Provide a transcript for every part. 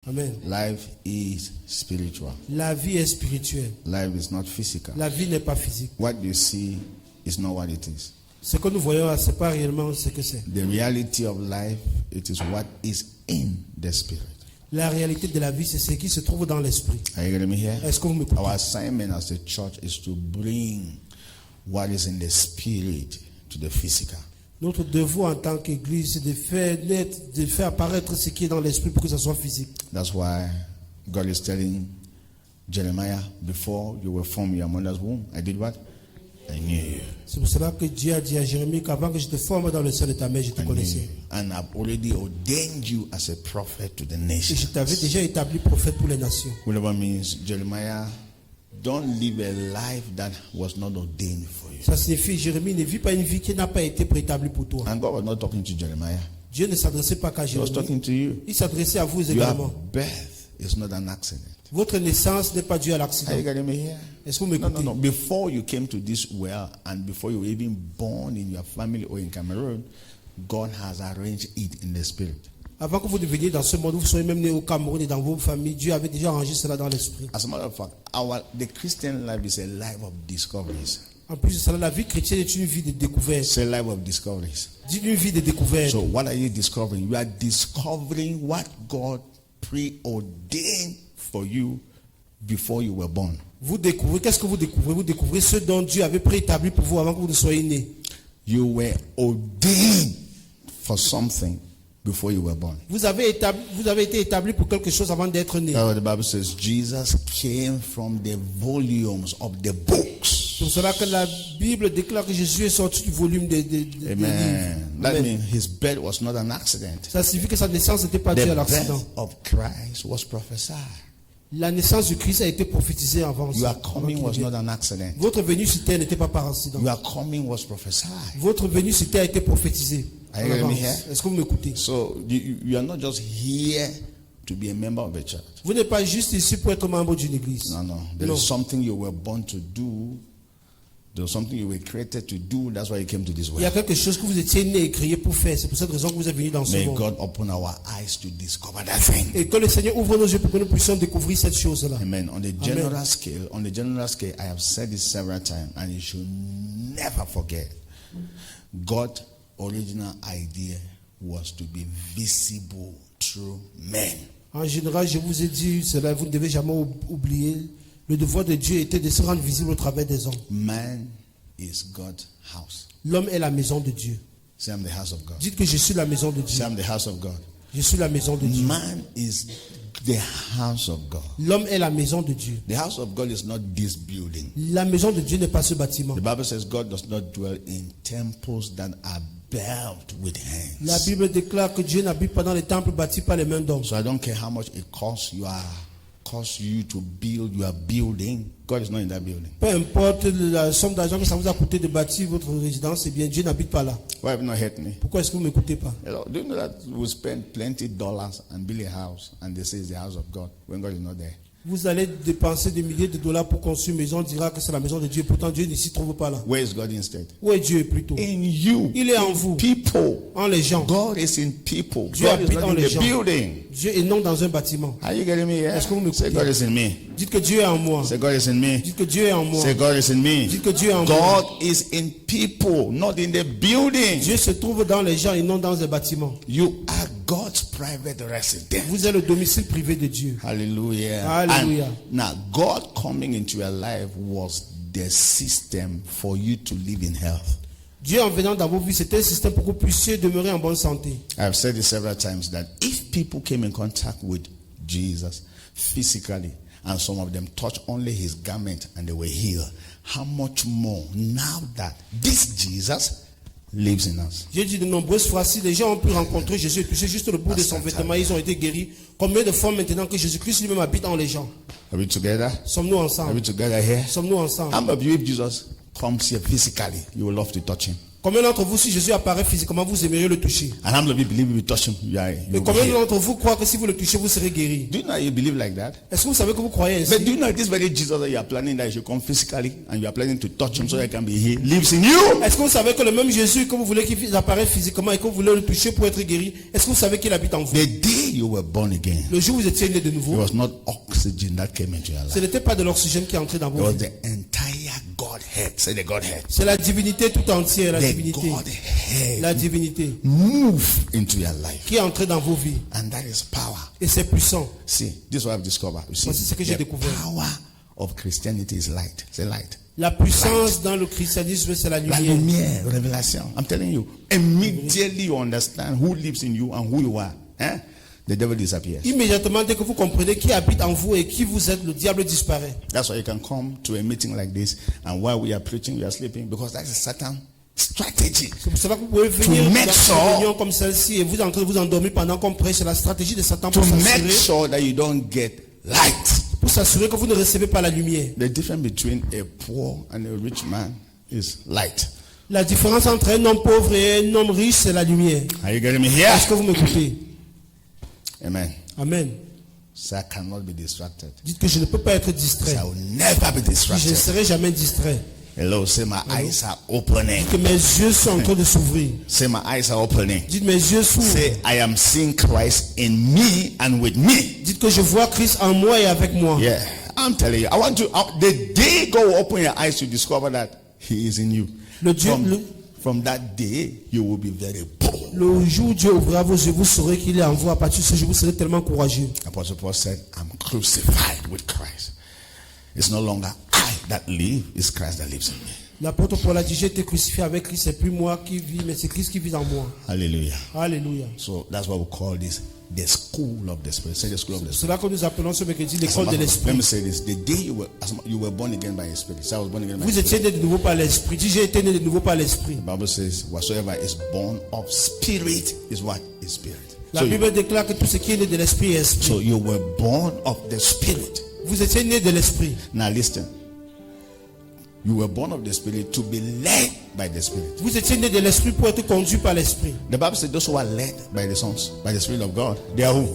Amen. Life is spiritual. La vie est spirituelle. Life is not physical. La vie n'est pas physique. What you see is not what it is. Ce que nous voyons, ce n'est pas réellement ce que c'est. The reality of life, it is what is in the spirit. La réalité de la vie, c'est ce qui se trouve dans l'esprit. Are you getting me here? Est-ce que vous m'écoutez? Our assignment as a church is to bring what is in the spirit to the physical. Notre devoir en tant qu'Église, c'est de faire apparaître ce qui est dans l'esprit pour que ça soit physique. That's why God is telling Jeremiah, before you were formed in your mother's womb, I did what? I knew you. C'est pour cela que Dieu a dit à Jérémie qu'avant que je te forme dans le sein de ta mère, je te connaissais. And I've already ordained you as a prophet to the Et je nations. t'avais déjà établi prophète pour les nations. Whatever means, Jeremiah, don't live a life that was not ordained for you. Ça signifie, Jérémie ne vit pas une vie qui n'a pas été préétablie pour toi. And God was not talking to Jeremiah. Dieu ne s'adressait pas qu'à He was Jérémie. talking to you. Il s'adressait à vous également. Your birth is not an accident. Votre naissance n'est pas due à l'accident. Are you getting me here? Est-ce que vous No, m'écoutez? no, no. Before you came to this world and before you were even born in your family or in Cameroon, God has arranged it in the spirit. Avant que vous deveniez dans ce monde, vous soyez même né au Cameroun et dans vos familles, Dieu avait déjà arrangé cela dans l'esprit. As a matter of fact, the Christian life is a life of discoveries. En plus de cela, la vie chrétienne est une vie de découverte. It's a life of discoveries. Une vie de découverte. So what are you discovering? You are discovering what God preordained for you before you were born. Vous découvrez, qu'est-ce que vous découvrez? Vous découvrez ce dont Dieu avait préétabli pour vous avant que vous ne soyez né. You were ordained for something before you were born. Vous avez été établi pour quelque chose avant d'être né. That's what the Bible says. Jesus came from the volumes of the books. C'est pour cela que la Bible déclare que Jésus est sorti du volume des livres. Amen. That Amen. means his birth was not an accident. Ça signifie que sa naissance n'était pas due à The l'accident. birth of Christ was prophesied. La naissance du Christ a été prophétisée avant. Your avant coming qu'il was vienne. not an accident. Votre venue sur terre n'était pas par accident. Your coming was prophesied. Votre venue sur terre a été prophétisée. Are you en hearing me avance. here? Est-ce que vous m'écoutez? So you are not just here to be a member of a church. Vous n'êtes pas juste ici pour être membre d'une église. No, no. There No. is something you were born to do. There was something you were created to do. That's why you came to this Il y a world. quelque chose que vous étiez né et créé pour faire. C'est pour cette raison que vous êtes venu dans ce May monde. God open our eyes to discover that thing. Et que le Seigneur ouvre nos yeux pour que nous puissions découvrir cette chose-là. Amen. On the general scale, I have said this several times, and you should never forget. God's original idea was to be visible through men. En général, je vous ai dit cela, vous ne devez jamais oublier. Le devoir de Dieu était de se rendre visible au travers des hommes. Man is God's house. L'homme est la maison de Dieu. Say, I'm the house of God. Dites que je suis la maison de Say, Dieu. I'm the house of God. Je suis la maison de Dieu. Man is the house of God. L'homme est la maison de Dieu. The house of God is not this building. La maison de Dieu n'est pas ce bâtiment. The Bible says God does not dwell in temples that are built with hands. La Bible déclare que Dieu n'habite pas dans les temples bâtis par les mains d'hommes. So I don't care how much it costs you to build your building. God is not in that building. Peu importe la somme d'argent que ça vous a coûté de bâtir votre résidence, eh bien Dieu n'habite pas là. Why have you not heard me? Pourquoi est-ce que vous ne m'écoutez pas? Do you know that we spend plenty of dollars and build a house and they say it's the house of God when God is not there? Vous allez dépenser des milliers de dollars pour construire une maison, on dira que c'est la maison de Dieu. Pourtant, Dieu ne s'y trouve pas là. Where is God instead? Où est Dieu plutôt? In you. Il est en vous, People. en les gens. God is in people. Dieu God is habite not en in les the gens. building. Dieu est non dans un bâtiment. Are you getting me here? Est-ce que vous m'écoutez? Say God is in me. Dites que Dieu est en moi. Say God is in me. Dites que Dieu est en moi. Say God is in me. Dites que Dieu est en moi. God is in people, not in the building. Dieu se trouve dans les gens et non dans un bâtiment. You are God's private resident. Vous êtes le domicile privé de Dieu. Hallelujah. Hallelujah. And now, God coming into your life was the system for you to live in health. Dieu en venant dans vos vies, c'était un système pour que vous puissiez demeurer en bonne santé. I've said this several times that if people came in contact with Jesus physically and some of them touched only his garment and they were healed, how much more now that this Jesus lives in us? J'ai dit de nombreuses fois, si les gens ont pu rencontrer Jésus et toucher juste le bout de son vêtement, ils ont été guéris. Combien de fois maintenant que Jésus-Christ lui-même habite en les gens? Are we together? Sommes-nous Are we ensemble? together here? Sommes-nous ensemble? How many of you, if Jesus comes here physically, you will love to touch him? Combien d'entre vous, si Jésus apparaît physiquement, vous aimeriez le toucher? And how many of you believe if you touch him, Et you'll be combien healed? d'entre vous croient que si vous le touchez, vous serez guéri? Do you know you believe like that? Est-ce que vous savez que vous croyez ainsi? But do you know this very Jesus that you are planning that you should come physically and you are planning to touch him so that he can be healed lives in you? Est-ce que vous savez que le même Jésus que vous voulez qu'il apparaisse physiquement et que vous voulez le toucher pour être guéri, est-ce que vous savez qu'il habite en vous? The day you were born again, Le jour où vous étiez né de it nouveau, was not oxygen that came into your ce life. n'était pas de l'oxygène qui est entré dans It vos was vies. the entire Godhead. Say the Godhead. C'est la divinité tout entière, la The divinité. Godhead La divinité move into your life. qui est entrée dans vos vies. And that is power. Et c'est puissant. See, this is what I've discovered. You see, Voici ce que j'ai the découvert. power of Christianity is light. Say light. La puissance dans le christianisme, c'est la La lumière. lumière, révélation. I'm telling you, immediately you understand who lives in you and who you are. The devil disappears. Immédiatement, dès que vous comprenez qui habite en vous et qui vous êtes, le diable disparaît. That's why you can come to a meeting like this, and while we are preaching, you are sleeping, because that is Satan's strategy. C'est pour cela que vous pouvez venir To dans make une sure- réunion comme celle-ci et vous êtes en train de vous endormir pendant qu'on prêche. C'est la stratégie de Satan To pour make s'assurer, sure that you don't get light. que vous ne recevez pas la lumière. The difference between a poor and a rich man is light. La différence entre un homme pauvre et un homme riche, c'est la lumière. Are you getting me here? Est-ce que vous m'écoutez? Amen. Amen. So I cannot be distracted. Dites que je ne peux pas être distrait. So I will never be Je ne distracted. serai jamais distrait. Hello, say my eyes are opening. Que mes yeux sont en train de s'ouvrir. Say my eyes are opening. Dites mes yeux s'ouvrent. Say I am seeing Christ in me and with me. Dites que je vois Christ en moi et avec moi. Yeah, I'm telling you. I want to. The day God will open your eyes, you discover that He is in you. Le Dieu, From that day, you will be very bold. le jour où Dieu ouvrira vos yeux, vous saurez qu'il est en vous. À partir de ce jour, vous serez tellement courageux. Apostle Paul said, "I'm crucified with Christ. It's no longer I that live; it's Christ that lives in me." L'apôtre Paul a dit, j'ai été crucifié avec Christ, c'est plus moi qui vis, mais c'est Christ qui vit en moi. Hallelujah. Alléluia. So that's what we call this the school of the Spirit. Say the school of the C'est Spirit. cela que nous appelons ce mercredi As a l'école de matter of- Let l'esprit. me say this: the day you were born again by His Spirit. So I was born again by Vous His étiez Spirit. né de nouveau par l'esprit. Dis, j'ai été né de nouveau par l'esprit. The Bible says, "Whatsoever is born of Spirit is what is Spirit." La So Bible déclare que tout ce qui est né de l'esprit est esprit. so you were born of the Spirit. Vous étiez né de l'esprit. Now listen. You were born of the Spirit to be led by the Spirit. Vous étiez né de l'esprit pour être conduit par l'esprit. The Bible says those who are led by the sons, by the Spirit of God, they are who?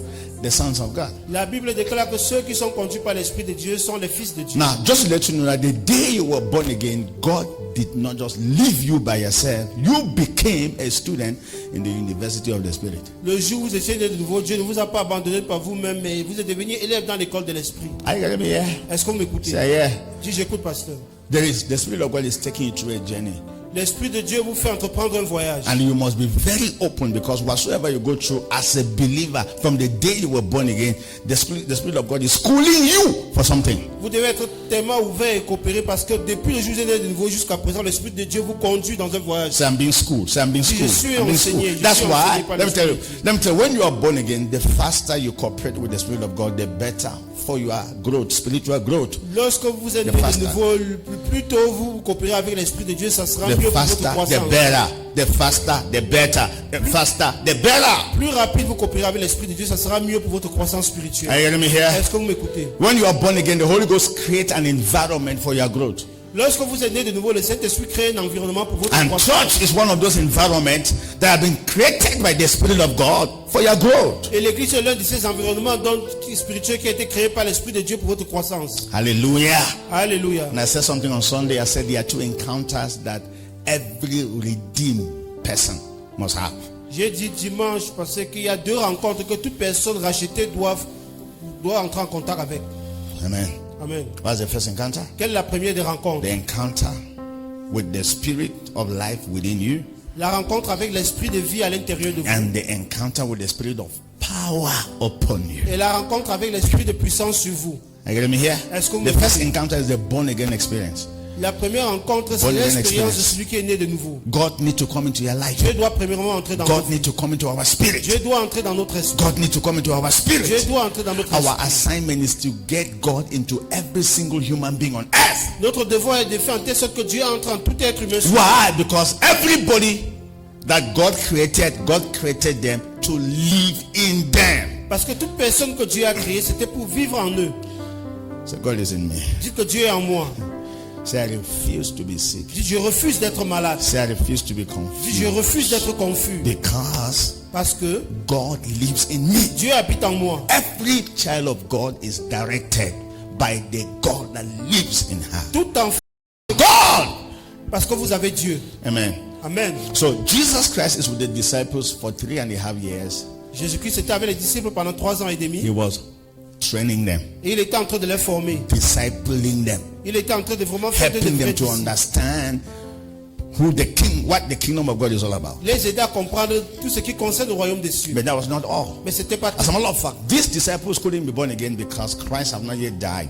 The sons of God. La Bible déclare que ceux qui sont conduits par l'esprit de Dieu sont les fils de Dieu. Now, just to let you know that the day you were born again, God did not just leave you by yourself. You became a student in the University of the Spirit. Le jour où vous étiez né de nouveau, Dieu ne vous a pas abandonné par vous-même, mais vous êtes devenu élève dans l'école de l'esprit. Are you getting me here? Est-ce que vous m'écoutez? Say yeah. Dis, j'écoute, pasteur. The Spirit of God is taking you through a journey. L'esprit de Dieu vous fait entreprendre un voyage. And you must be very open, because whatsoever you go through as a believer, from the day you were born again, the Spirit of God is schooling you for something. Vous devez être tellement ouvert et coopérer parce que depuis le jour où vous êtes né de nouveau jusqu'à présent, l'esprit de Dieu vous conduit dans un voyage. Say I'm being schooled. Say I'm being Je schooled. suis I'm being enseigné, schooled. je That's suis why, enseigné par let me tell you, l'Esprit. when you are born again, the faster you cooperate with the Spirit of God, the better for your growth, spiritual growth. Lorsque vous êtes né The de faster. nouveau, plus tôt vous coopérez avec l'esprit de Dieu, ça sera The mieux pour votre faster, the croissance. better. The faster, the better. The faster, the better. Plus rapide vous coopérez avec l'esprit de Dieu, ça sera mieux pour votre croissance spirituelle. Are you getting me here? Est-ce que vous m'écoutez? When you are born again, the Holy Ghost creates an environment for your growth. Lorsque vous êtes né de nouveau, le Saint-Esprit crée un environnement pour votre And croissance. church is one of those environments that have been created by the Spirit of God for your growth. Et l'église est l'un de ces environnements spirituels qui a été créé par l'Esprit de Dieu pour votre croissance. Hallelujah. Alléluia. And I said something on Sunday. I said there are two encounters that every redeemed person must have. J'ai dit dimanche parce qu'il y a deux rencontres que toute personne rachetée doit entrer en contact avec. Amen. Amen. What's the first encounter? Quelle est la première des rencontres? The encounter with the Spirit of life within you, La rencontre avec l'esprit de vie à l'intérieur de vous. and the encounter with the Spirit of power upon you. Et la rencontre avec l'esprit de puissance sur vous. Are you getting me here? Est-ce que vous The me first comprenez? encounter is the born again experience. La première rencontre, c'est Born again l'expérience de experience. celui qui est né de nouveau. God needs to come into your life. Dieu doit premièrement entrer dans God notre vie. needs to come into our spirit. Dieu doit entrer dans notre esprit. God needs to come into our Dieu spirit. doit entrer dans notre Our esprit. assignment is to get God into every single human being on earth. Notre devoir est de faire en telle sorte que Dieu entre en tout être humain. sur Why? Because everybody that God created them to live in them. Parce que toute personne que Dieu a créée, c'était pour vivre en eux. So God is in me. Dites que Dieu est en moi. Say, I refuse to be sick. Dis, je refuse d'être malade. Say, I refuse to be Dis, je confused. refuse d'être confus. Because Parce que God lives in me. Dieu habite en moi. Every child of God is directed by the God that lives in her. Tout enfant, God! parce que vous avez Dieu. Amen. Amen. So Jesus Christ is with the disciples for 3.5 years. Jésus-Christ était avec les disciples pendant 3 ans et demi. He was training them, Et il était en train de les former. discipling them, Il était en train de vraiment faire de helping them vrais to disciples. understand what the kingdom of God is all about. Les aider à comprendre tout ce qui concerne le royaume des cieux. But that was not all. Mais c'était pas As tout. a matter of fact, these disciples couldn't be born again because Christ have not yet died.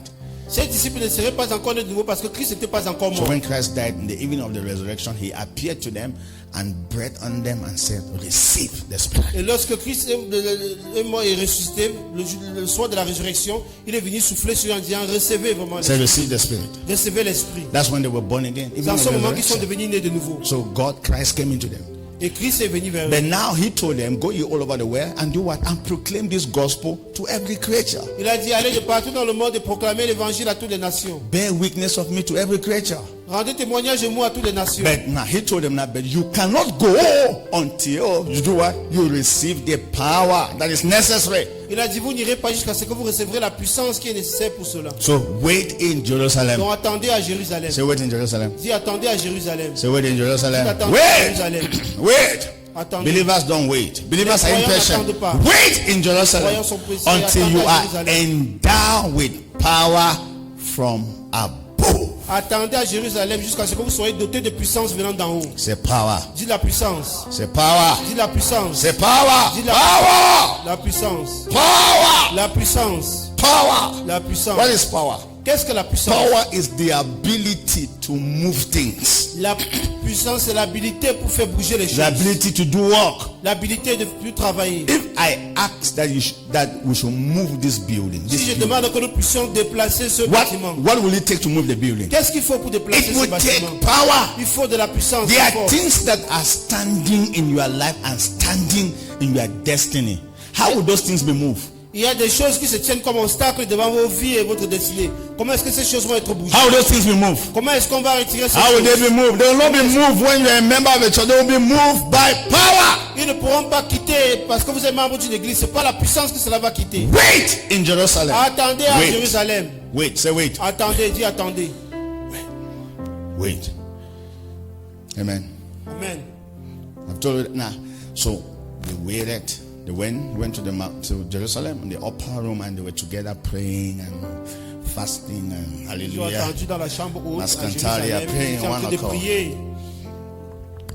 Ces disciples ne seraient pas encore de nouveau parce que Christ n'était pas encore So mort. when Christ died in the evening of the resurrection, he appeared to them and breathed on them and said, receive the Spirit. Et lorsque Christ est mort et ressuscité, le soir de la résurrection, il est venu souffler sur eux en disant, recevez vraiment Say, l'esprit. receive the Spirit. Recevez l'esprit. That's when they were born again. C'est Even en of ce moment qu'ils sont resurrection. devenus nés de nouveau. So Christ came into them. Et Christ est venu vers eux. But now he told them, go ye all over the world and do what? And proclaim this gospel to every creature. Il a dit, allez de partout dans le monde et proclamez l'évangile à toutes les nations. Bear witness of me to every creature. Rendez témoignage de moi à toutes les nations. But now he told them that, but you cannot go until you do what? You receive the power that is necessary. Il a dit, vous n'irez pas jusqu'à ce que vous recevrez la puissance qui est nécessaire pour cela. So wait in Jerusalem. Donc attendez à Jérusalem. Say wait in Jerusalem. Dis, attendez à Jérusalem. Say wait in Jerusalem. Attendez à Wait. Jérusalem. Wait. Attendez. Believers don't wait. Believers are croyants impatient. n'attendent pas. Wait in Jerusalem croyants sont pressés, until you attendez à are Jérusalem. endowed with power from above. Attendez à Jérusalem jusqu'à ce que vous soyez dotés de puissance venant d'en haut. Say power. Dis la puissance. Say power. Dis la puissance. Say power. Dis la- Power. La puissance. Power. La puissance. Power. La puissance. What is power? Qu'est-ce que la puissance? Power is the ability to move things. La puissance, c'est l'habilité pour faire bouger les The choses. ability to do work. L'habilité de plus travailler. If I ask that that we should move this building, Si je building, demande que nous puissions déplacer ce bâtiment, what will it take to move the building? qu'est-ce qu'il faut pour déplacer It ce will take bâtiment? power. Il faut de la puissance. There il are faut. things that are standing in your life and standing in your destiny. How will those things be moved? Il y a des choses qui se tiennent comme obstacles devant vos vies et votre destinée. Comment est-ce que ces choses vont être bougées? How will those things be moved? Comment est-ce qu'on va retirer ces How will they choses? be moved? They will not be moved when you're a member of a church. They will be moved by power. Ils ne pourront pas quitter parce que vous êtes membre d'une église. C'est pas la puissance que cela va quitter. Wait in Jerusalem. Attendez à Wait. Jérusalem. Wait. Say wait. Attendez, dis attendez. Wait. Amen. Amen. I've told you that now. So they waited. They went to the mount, to Jerusalem in the upper room, and they were together praying and fasting and Ils ont hallelujah. attendu dans la chambre haute à Mascantaria, Jérusalem. praying Ils étaient en one train de accord. prier.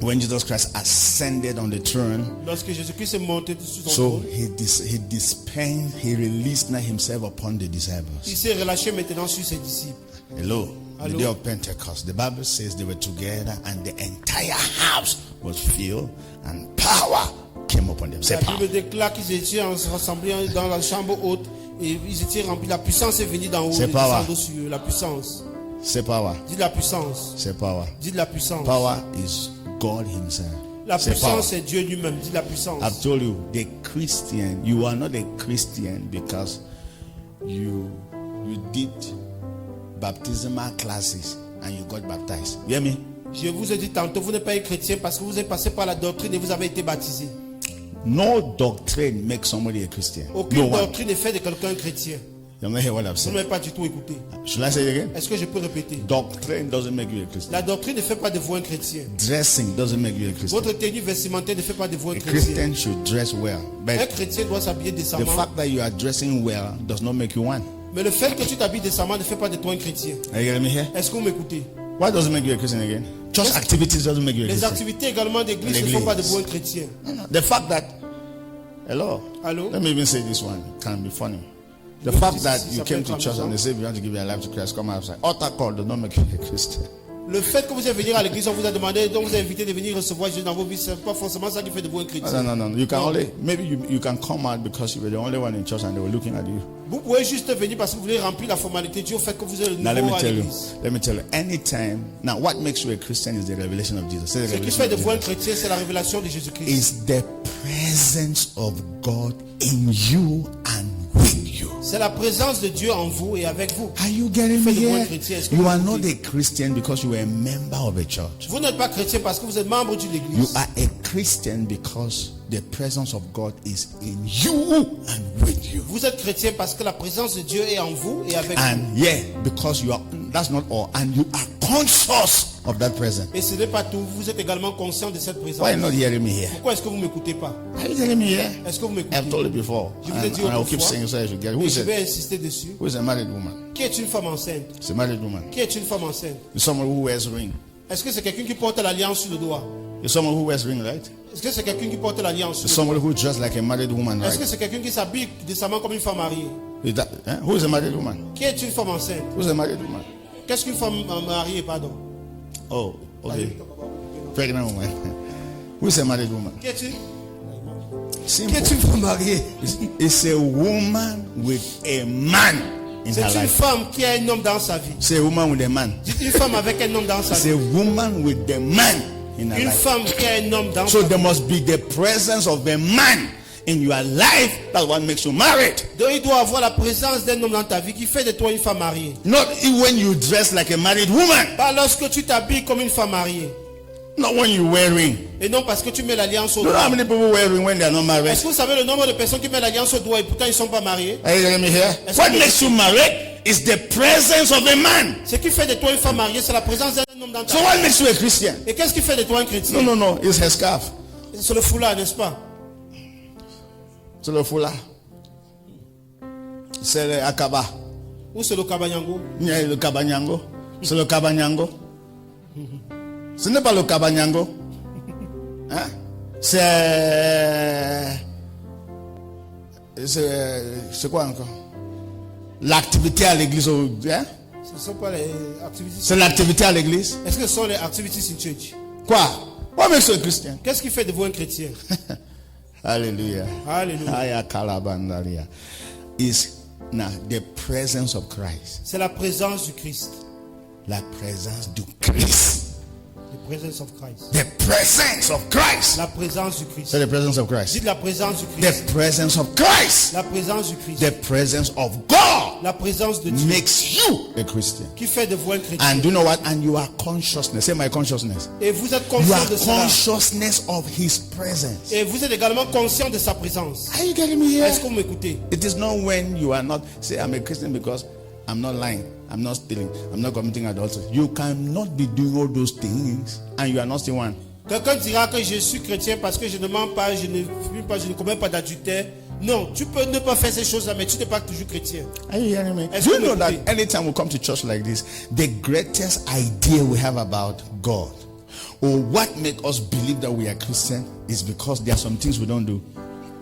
When Jesus Christ ascended on the throne, Lorsque Jésus-Christ est monté sur son so trône, he released now himself upon the il disciples. s'est relâché maintenant sur ses disciples. Hello. The Hello. day of Pentecost, the Bible says they were together and the entire house was filled and power came upon them. Say La power. Bible déclare qu'ils étaient rassemblés dans la chambre haute et ils étaient remplis. La puissance est venue d'en haut C'est et power. descendre sur eux. La puissance. Say power. Dis de la puissance. Say power. Dis de la puissance. Power is God himself. La Say power. puissance, c'est Dieu lui-même. Dis de la puissance. I've told you, the Christian, you are not a Christian because you did baptismal classes and you got baptized. You hear me? Je vous ai dit tantôt, vous n'êtes pas un chrétien parce que vous êtes passé par la doctrine et vous avez été baptisé. No doctrine makes somebody a Christian. Aucune No one. doctrine ne fait de quelqu'un un chrétien. You not hear what I've Vous said? n'avez pas du tout écouté. Should I say it again? Est-ce que je peux répéter? Doctrine doesn't make you a Christian. La doctrine ne fait pas de vous un chrétien. Dressing doesn't make you a Christian. Votre tenue vestimentaire ne fait pas de vous un A chrétien. Christian should dress well. Un But chrétien doit s'habiller the décemment. fact that you are dressing well does not make you one. Mais le fait que tu t'habilles décemment ne fait pas de toi un chrétien. Are you getting me here? Est-ce que vous m'écoutez? What doesn't make you a Christian again? Just activities doesn't make you a Les Christian. activités également d'église ne L'église. font pas de vous un chrétien. The fact that, hello, Allô? let me even say this one, it can be funny. The Oui, fact si- that si you ça came peut to être church and they amusant. say you want to give your life to Christ, come outside. Altar call does not make you a Christian. Le fait que vous êtes venu à l'église, on vous a demandé, donc vous avez invité de venir recevoir Jésus dans vos vies, c'est pas forcément ça qui fait de vous un chrétien. No. You can No. only, maybe you can come out because you were the only one in church and they were looking at you. Vous pouvez juste venir parce que vous voulez remplir la formalité du fait que vous êtes le Now let nouveau me à tell you, l'église. anytime, now what makes you a Christian is the revelation of Jesus. Say the Ce qui revelation fait de of vous un Jesus. chrétien, c'est la révélation de Jésus-Christ. Is the presence of God in you and with you. C'est la présence de Dieu en vous et avec vous. Are you getting me Faites de bons here? chrétiens. Est-ce que You vous are not écoutez? a Christian because you are a member of a church. Vous n'êtes pas chrétien parce que vous êtes membre d'une You église. are a Christian because the presence of God is in you and with you. Vous êtes chrétien parce que la présence de Dieu est en vous et avec vous. And yeah, because you are, that's not all, and you are conscious of that presence. Et ce n'est pas tout. Vous êtes également conscient de cette présence. Why are you not hearing me here? Pourquoi est-ce que vous ne m'écoutez pas? Are you hearing me here? Est-ce que vous m'écoutez? I've told you before, Je vous ai and, dit and I will keep autrefois. saying so I should get it. Who Et is je it? vais insister dessus. Who is a married woman? Qui est une femme enceinte? It's a married woman. Qui est une femme enceinte? It's someone who wears ring. Est-ce que c'est quelqu'un qui porte l'alliance sur le doigt? It's someone who wears ring, right? Est-ce que c'est quelqu'un qui porte l'alliance sur It's le doigt? someone who dressed like a married woman, Est-ce que right? c'est quelqu'un qui s'habille décemment comme une femme mariée? Is that, Who is a married woman? Qui est une femme enceinte? Who's a married woman? Qu'est-ce qu'une femme mariée, pardon? Oh, okay. Pregnant woman. Who is a married woman? Qui est une, Simple. qui est une femme mariée? It's a woman with a man in her C'est une life. femme qui a un homme dans sa vie. It's a woman with a man. Dites une femme avec un homme dans sa It's vie. a woman with the man in her Une life. femme qui a un homme dans So sa vie. there must be the presence of a man in your life. That's what makes you married. Donc il doit avoir la présence d'un homme dans ta vie qui fait de toi une femme mariée. Not when you dress like a married woman. Pas lorsque tu t'habilles comme une femme mariée. Not when you wear ring. Et non parce que tu mets l'alliance au You know how doigt. many people wear ring when they are not married? Est-ce que vous savez le nombre de personnes qui mettent l'alliance au doigt et pourtant ils ne sont pas mariés? Are you hearing me here? Est-ce What que- makes you married is the presence of a man. Ce qui fait de toi une femme mariée, c'est la présence d'un homme dans ta So vie. what makes you a Christian? Et qu'est-ce qui fait de toi un chrétien? No. It's her scarf. C'est le foulard, n'est-ce pas? C'est le foulard. C'est le akaba. Ou c'est le kabanyango? Yeah, le cabanyango. C'est le cabanyango. Ce n'est pas le cabanyango. Hein? C'est quoi encore? L'activité à l'église. Hein? Ce ne sont pas les activités. C'est l'activité à l'église. Est-ce que ce sont les activities in church? Quoi? What makes you a Christian? Qu'est-ce qui fait de vous un chrétien? Hallelujah. Alléluia. Aya kalabandaria. Is now the presence of Christ. C'est la présence du Christ. La présence du Christ. The presence of Christ. The presence of Christ. La présence du Christ. Say the presence of Christ. Dites la présence du Christ. The presence of Christ. La présence du Christ. The presence of God La présence de Dieu makes you a Christian. qui fait de vous un chrétien. And do you know what? And you are consciousness. Say my consciousness. Et vous êtes You conscient are de cela. consciousness of His presence. Et vous êtes également conscient de sa présence. Are you getting me here? Est-ce que vous m'écoutez? It is not when you are not, say, I'm a Christian because I'm not lying, I'm not stealing, I'm not committing adultery. You cannot be doing all those things and you are not still one. Quelqu'un dira que je suis chrétien parce que je ne mens pas, je ne fume pas, je ne commets pas d'adultère. Non, tu peux ne pas faire ces choses-là, mais tu n'es pas toujours chrétien. Are you hearing me? Est-ce Do que you know vous that m'écoutez? anytime we come to church like this, the greatest idea we have about God or what make us believe that we are Christian is because there are some things we don't do.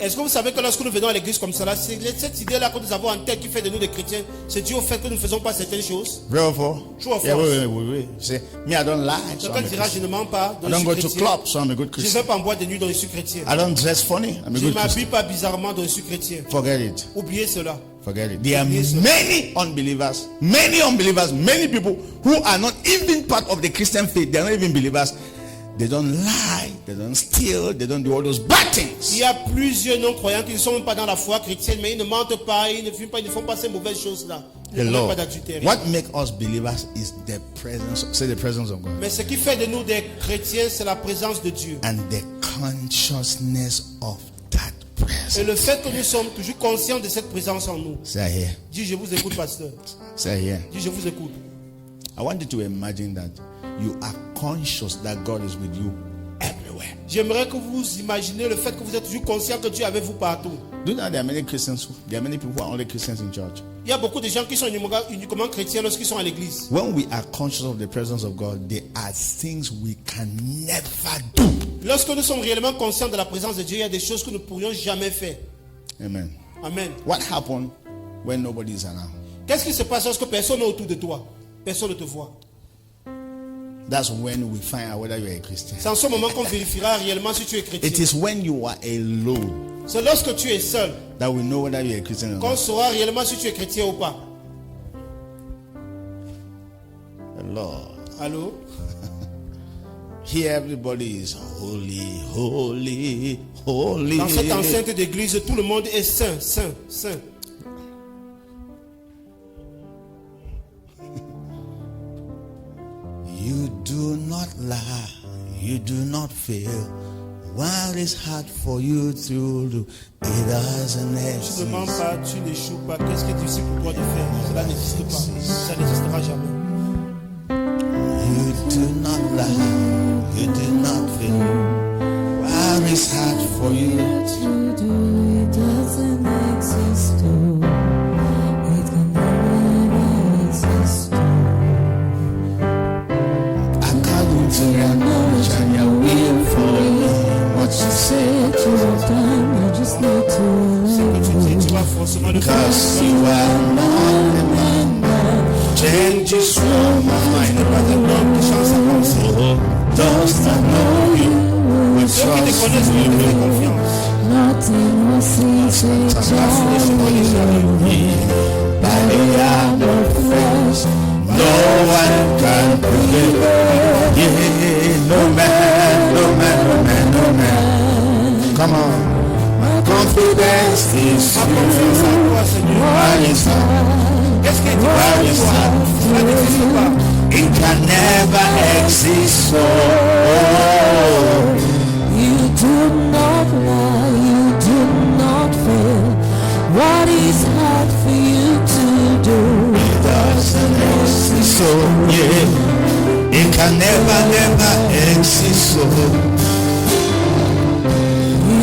Est-ce que vous savez que lorsque nous venons à l'église comme cela, c'est cette idée-là que nous avons en tête qui fait de nous des chrétiens, c'est dû au fait que nous ne faisons pas certaines choses? Real or false? True or Yeah, false? wait. Say, me, I don't lie, so Quelqu'un I'm a dira, je Christian. ne mens pas, I donc je don't suis go to chrétien. clubs, so I'm a good Je ne Christian. vais pas en boîte de nuit, donc je suis chrétien. I don't dress funny, I'm a Je good ne m'habille Christian. pas bizarrement, donc je suis chrétien. Forget it. Oubliez cela. Forget it. There are Yes, sir. many unbelievers, many people who are not even part of the Christian faith. They are not even believers. They don't lie, they don't steal, they don't do all those bad Il things. y a plusieurs non-croyants qui ne sont même pas dans la foi chrétienne, mais ils ne mentent pas, ils ne fument pas, ils ne font pas ces mauvaises choses-là. Ils ne commettent pas d'adultère. What makes us believers is the presence, say the presence of God. Mais ce qui fait de nous des chrétiens, c'est la présence de Dieu. And the consciousness of that Et presence. le fait que nous sommes toujours conscients de cette présence en nous. Say here. Dis, je vous écoute, pasteur. Say here. Dis, je vous écoute. I want you to imagine that you are conscious that God is with you everywhere. J'aimerais que vous imaginez le fait que vous êtes toujours conscient que Dieu est avec vous partout. Do you know there are many Christians, there are many people who are only Christians in church? Il y a beaucoup de gens qui sont uniquement chrétiens lorsqu'ils sont à l'église. When we are conscious of the presence of God, there are things we can never do. Lorsque nous sommes réellement conscients de la présence de Dieu, il y a des choses que nous ne pourrions jamais faire. Amen. Amen. What happened when nobody is around? Qu'est-ce qui se passe lorsque personne n'est autour de toi? Personne ne te voit. That's when we find out whether you are a Christian. C'est en ce moment qu'on vérifiera réellement si tu es chrétien. It is when you are alone C'est lorsque tu es seul that we know whether you are a Christian or qu'on not. saura réellement si tu es chrétien ou pas. Lord. Allô? Here everybody is holy, holy, holy. Dans cette enceinte d'église, tout le monde est saint, saint, saint. do not lie, you do not fail. What is hard for you to do, it doesn't Tu ne mens exist. pas, tu n'échoues pas. Qu'est-ce qui est difficile pour toi de faire? Cela n'existe pas. Ça n'existera jamais. You do not lie, you do not fail. What is hard for you? To do it doesn't exist. Oh, it can never exist. According to your knowledge and your will for me, what you say To the time, I just need to Que tu dis, tu vas forcément le faire. because you are not the man that changes your mind. Pas un homme qui change sa pensée. Those that know you will Ceux qui te trust connaissent lui you. font confiance. nothing was easy. Parce que les chemins les arrivent. By the arm of flesh, no one can prevail. Yeah, no man, no man, no man, no man. Come on. My confidence is Ma confiance en toi, Seigneur. what is hard. Qu'est-ce qui est difficile pour toi? Cela n'existe pas. It can never exist. Oh, You do not lie, you do not fail. What is hard for you to do? it doesn't exist. So yeah, it can never, never exist. So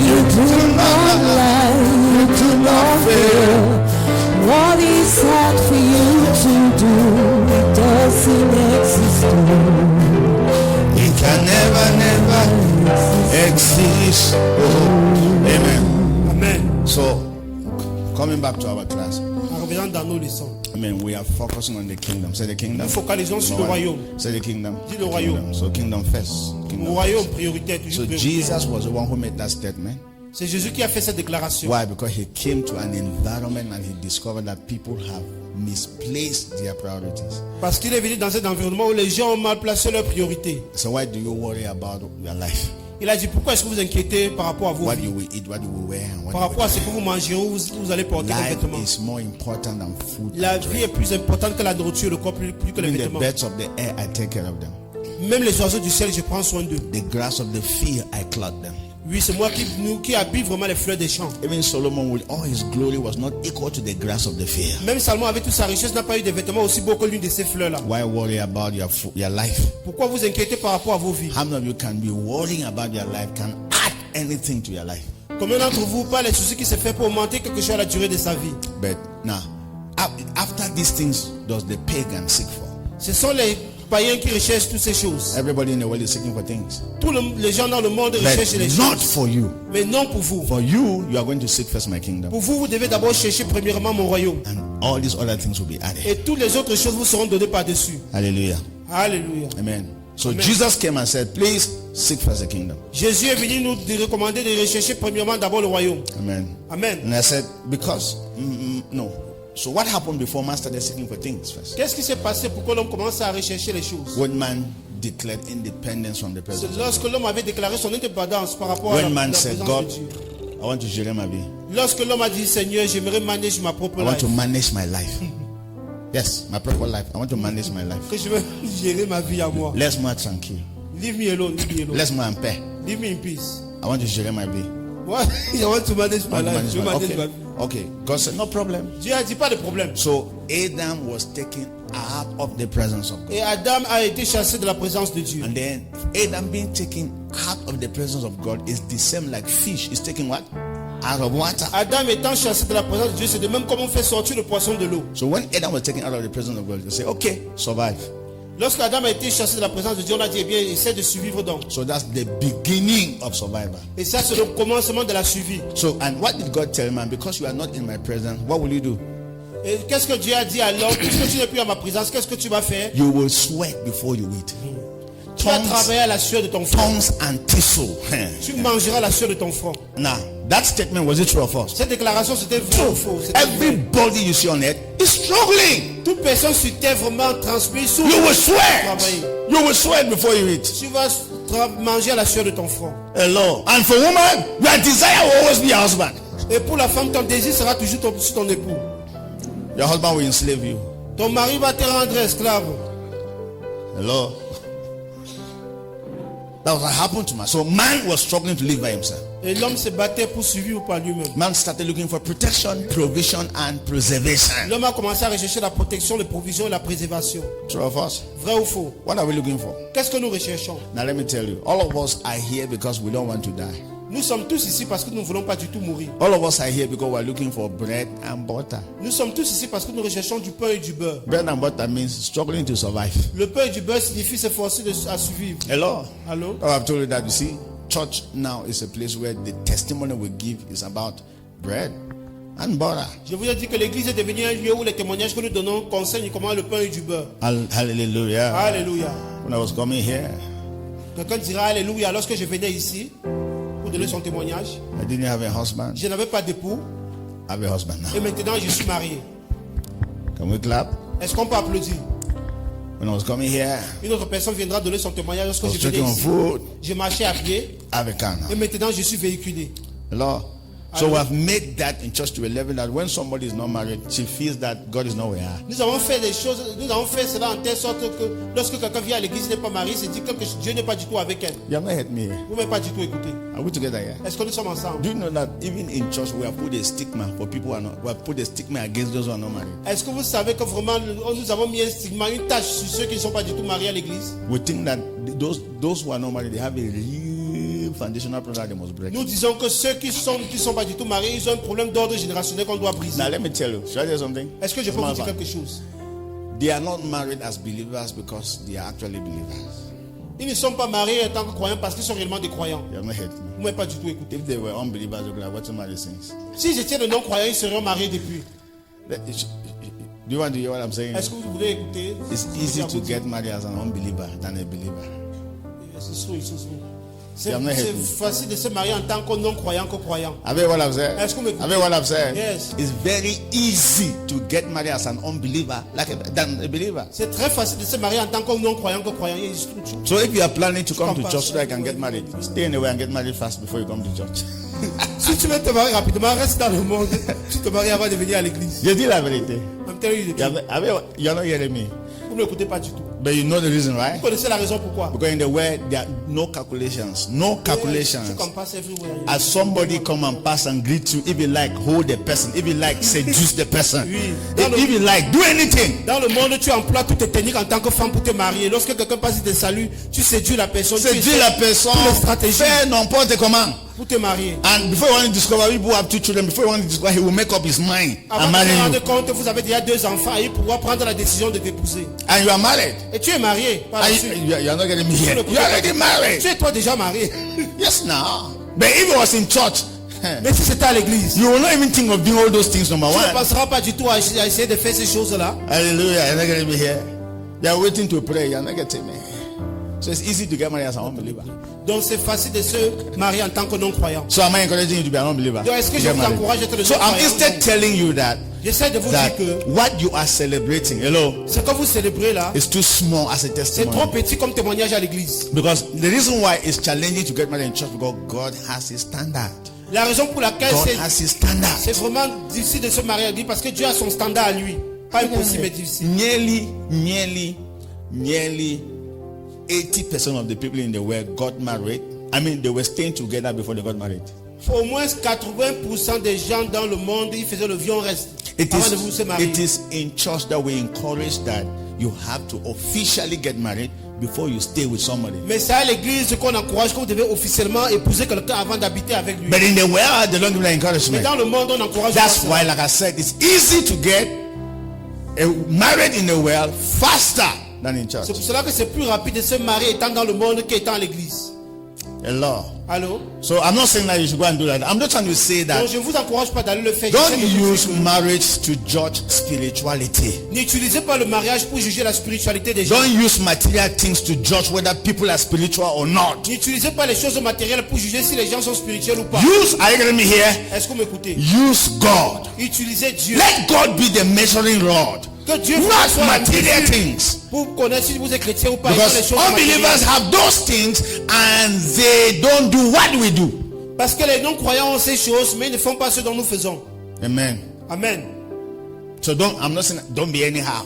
You do not lie, you do not fail. What is hard for you to do? It doesn't exist. it can never, never exist. Oh, amen. Amen. So, coming back to our class, En revenant dans nos leçons, I mean, we are focusing on the kingdom. Say the kingdom. nous focalisons sur le royaume. Say the kingdom. Dis le royaume. Kingdom. So, kingdom first. Le Kingdom royaume first. prioritaire, So, toujours prioritaire. Jesus was the one who made that statement. C'est Jésus qui a fait cette déclaration. Why? Because he came to an environment and he discovered that people have misplaced their priorities. Parce qu'il est venu dans cet environnement où les gens ont mal placé leurs priorités. So, why do you worry about your life? Il a dit, pourquoi est-ce que vous inquiétez par rapport à vos What vies? you will eat, what you will wear, and what Par you rapport à will ce que vous mangez, où vous allez porter comme Life vêtements. is more important than food. La and vie drink. est plus importante que la nourriture, le corps plus que les Even the vêtements. birds of the air, I take care of them. Même les oiseaux du ciel, je prends soin d'eux. The grass of the field, I clothe them. Oui, c'est moi qui habille vraiment les fleurs des champs. Even Solomon, with all his glory, was not equal to the grass of the field. Même Salomon, avec toute sa richesse, n'a pas eu des vêtements aussi beaux que l'une de ces fleurs-là. Why worry about your life? Pourquoi vous inquiétez par rapport à vos vies? How many of you can be worrying about your life, can add anything to your life? Combien d'entre vous pas les soucis qui se fait pour augmenter quelque chose à la durée de sa vie? But now, after these things, does the pagan seek for? Ce sont les païens qui recherchent toutes ces choses. Everybody in the world is seeking for things. Tous les gens dans le monde recherchent les But not choses. for you. Mais non pour vous. For you, you are going to seek first my kingdom. Pour vous, vous devez d'abord chercher premièrement mon royaume. And all these other things will be added. Et toutes les autres choses vous seront données par-dessus. Hallelujah. Alléluia. Amen. So Amen. Jesus came and said, please seek first the kingdom. Jésus est venu nous recommander de rechercher premièrement d'abord le royaume. Amen. Amen. And I said, because, no. So what happened before man started seeking for things first? Qu'est-ce qui s'est passé pour que l'homme commence à rechercher les choses? When man declared independence from the C'est presence of lorsque l'homme avait déclaré son indépendance par rapport à la God. When man présence said, de God, Dieu. I want to gérer ma vie. Lorsque l'homme a dit, Seigneur, j'aimerais manager ma propre I want life. to manage my life. Yes, my proper life. I want to manage my life. Que je veux gérer ma vie à moi. Laisse-moi tranquille. Leave me alone, leave me alone. Laisse-moi en paix. Leave me in peace. I want to gérer ma vie. Moi, I want to manage I my want to life. manage Je veux my manager ma okay. vie. Okay. God said, no problem. Dieu a dit pas de problème. So Adam was taken out of the presence of God. Et Adam a été chassé de la présence de Dieu. And then Adam being taken out of the presence of God is the same like fish is taken what? Out of water. Adam étant chassé de la présence de Dieu, c'est de même comme on fait sortir le poisson de l'eau. So when Adam was taken out of the presence of God, they say, okay, survive. Lorsque Adam a été chassé de la présence de Dieu, on a dit, eh bien, essaie de survivre donc. So that's the beginning of survival. Et ça, c'est le commencement de la survie. So, and what did God tell man? Because you are not in my presence, what will you do? Et qu'est-ce que Dieu a dit à l'homme? Puisque tu n'es plus à ma présence, qu'est-ce que tu vas faire? You will sweat before you eat. Tu vas travailler à la sueur de ton front. Tongues and thistle. Tu mangeras la sueur de ton front. Now, that statement, was it true or false? Cette déclaration, c'était vrai ou faux? C'était vrai. Everybody you see on earth is struggling. Toute personne sur terre vraiment transpire sous. You will sweat. Travailler. You will sweat before you eat. Tu vas manger à la sueur de ton front. Hello. And for woman, your desire will always be your husband. Et pour la femme, ton désir sera toujours sur ton époux. Your husband will enslave you. Ton mari va te rendre esclave. Hello. That was what happened to man. So man was struggling to live by himself. Et l'homme se battait pour survivre par lui-même. Man started looking for protection, provision, and preservation. L'homme a commencé à rechercher la protection, la provision et la préservation. True of us? Vrai ou faux? What are we looking for? Qu'est-ce que nous recherchons? Now let me tell you, all of us are here because we don't want to die. Nous sommes tous ici parce que nous ne voulons pas du tout mourir. All of us are here because we are looking for bread and butter. Nous sommes tous ici parce que nous recherchons du pain et du beurre. Bread and butter means struggling to survive. Le pain et du beurre signifie s'efforcer à survivre. Hello? Allô? Oh, I've told you that. You see, church now is a place where the testimony we give is about bread and butter. Je vous ai dit que l'église est devenue un lieu où les témoignages que nous donnons concernent comment le pain et du beurre. Hallelujah. Alléluia. When I was coming here, Quelqu'un dira Alléluia lorsque je venais ici pour donner son témoignage. I didn't have a husband. Je n'avais pas d'époux I have a husband et now. maintenant je suis marié. Can we clap? Est-ce qu'on peut applaudir? When I was coming here, Une autre personne viendra donner son témoignage lorsque I was je venais checking on ici. food. Je marchais à pied I have a car et now. maintenant je suis véhiculé. Hello? So we have made that in church to a level that when somebody is not married, she feels that God is not where. Nous avons fait des choses, nous avons fait cela en telle sorte que lorsque quelqu'un vient à l'église et n'est pas marié, c'est dit que Dieu n'est pas du tout avec elle. You have not heard me here. Vous ne m'avez pas du tout écouté. Are we together here? Est-ce que nous sommes ensemble? Do you know that even in church we have put a stigma for people who are not, we have put a stigma against those who are not married? Est-ce que vous savez que vraiment nous avons mis un stigma, une tâche sur ceux qui ne sont pas du tout mariés à l'église? We think that those who are not married, they have a real foundational problem they must break. Nous disons que ceux qui sont pas du tout mariés, ils ont un problème d'ordre générationnel qu'on doit briser. Now let me tell you, should I tell you something? Est-ce que je peux vous dire quelque chose? They are not married as believers because they are actually believers. Ils ne sont pas mariés en tant que croyants parce qu'ils sont réellement des croyants. You have not heard me. Vous ne m'avez pas du tout écouté. If they were unbelievers, they would have watched married since. Si j'étais de non-croyants, ils seraient mariés depuis. Do you want to hear what I'm saying? Est-ce que vous voulez écouter? It's easy to get married as an unbeliever than a believer. C'est You have not heard me. facile de se marier en tant que non-croyant que croyant. Have you heard what I've said? Est-ce que vous m'écoutez? Have you heard what I've said? Yes. It's very easy to get married as an unbeliever than a believer. C'est très facile de se marier en tant que non-croyant que croyant. Il y a une structure. So if you are planning to come to Compassion. church so that you can get married, stay in the way and get married fast before you come to church. Si tu veux te marier rapidement, reste dans le monde. Tu te maries avant de venir à l'église. Je dis la vérité. I'm telling you the truth. You're not hearing me. Vous ne l'écoutez pas du tout. But you know the reason, Vous right? connaissez la raison pourquoi? Because in the world there are no calculations. No Tu calculations. can pass everywhere. As somebody come and pass and greet you, if you like, hold the person. If you like, seduce the person. Oui. If you like, do anything. Dans le monde, tu emploies toutes tes techniques en tant que femme pour te marier. Lorsque quelqu'un passe et te salue, tu séduis la personne. Tu Séduis essaies la personne. toutes les stratégies Fais n'importe comment. pour te marier. And before you want to discover, people have 2 children. Before you want to discover, he will make up his mind Avant and de marry te you. rendre compte, vous avez déjà 2 enfants et il pourra prendre la décision de t'épouser. And you are married. Et tu es marié par la And suite. you are not getting me here. You are already married. Tu es toi déjà marié. Yes, now. But if it was in church, Mais si c'était à l'église, you will not even think of doing all those things. Number tu ne one. penseras pas du tout à essayer de faire ces choses-là. Hallelujah. You're not getting me here. You are waiting to pray. You are not getting me. So it's easy to get married as an unbeliever. Donc c'est facile de se marier en tant que non-croyant. So am I encouraging you to be an unbeliever? Donc est-ce que To je get vous married? encourage à être le So I'm non-croyant? instead telling you that J'essaie de vous dire que what you are celebrating, hello, ce que vous célébrez là, is too small as a c'est testimony. trop petit comme témoignage à l'église. Because the reason why it's challenging to get married in church because God has his standard. La raison pour laquelle God has his standard. c'est vraiment difficile de se marier à l'église parce que Dieu a son standard à lui. Pas impossible mais difficile. Nearly 80% of the people in the world got married. I mean, they were staying together before they got married. Au moins 80% des gens dans le monde, ils faisaient le vieux reste It avant de vous se marier. is in church that we encourage that you have to officially get married before you stay with somebody. Mais c'est à l'église qu'on encourage que vous devez officiellement épouser quelqu'un avant d'habiter avec lui. But in the world, they don't give that Mais encouragement. dans le monde, on encourage That's pas ça. why, like I said, it's easy to get married in the world faster than in church. C'est pour cela que c'est plus rapide de se marier étant dans le monde qu'étant à l'église. Hello. Allô? So I'm not saying that you should go and do that. I'm just trying to say Donc that je vous encourage pas d'aller le faire. don't J'essaie de vous use dire marriage to judge spirituality. que n'utilisez pas le mariage pour juger la spiritualité des gens. Don't use material things to judge whether people are spiritual or not. N'utilisez pas les choses matérielles pour juger si les gens sont spirituels ou pas. Are you getting me here? Est-ce que vous m'écoutez? Use God. Utilisez Dieu. Let God be the measuring rod, Que Dieu not soit la material mesure things. pour connaître si vous êtes chrétien ou pas. Et pas les Because choses unbelievers matérielles. have those things and they don't do what we do. Parce que les non-croyants ont ces choses, mais ils ne font pas ce dont nous faisons. Amen. Amen. So I'm not saying don't be anyhow.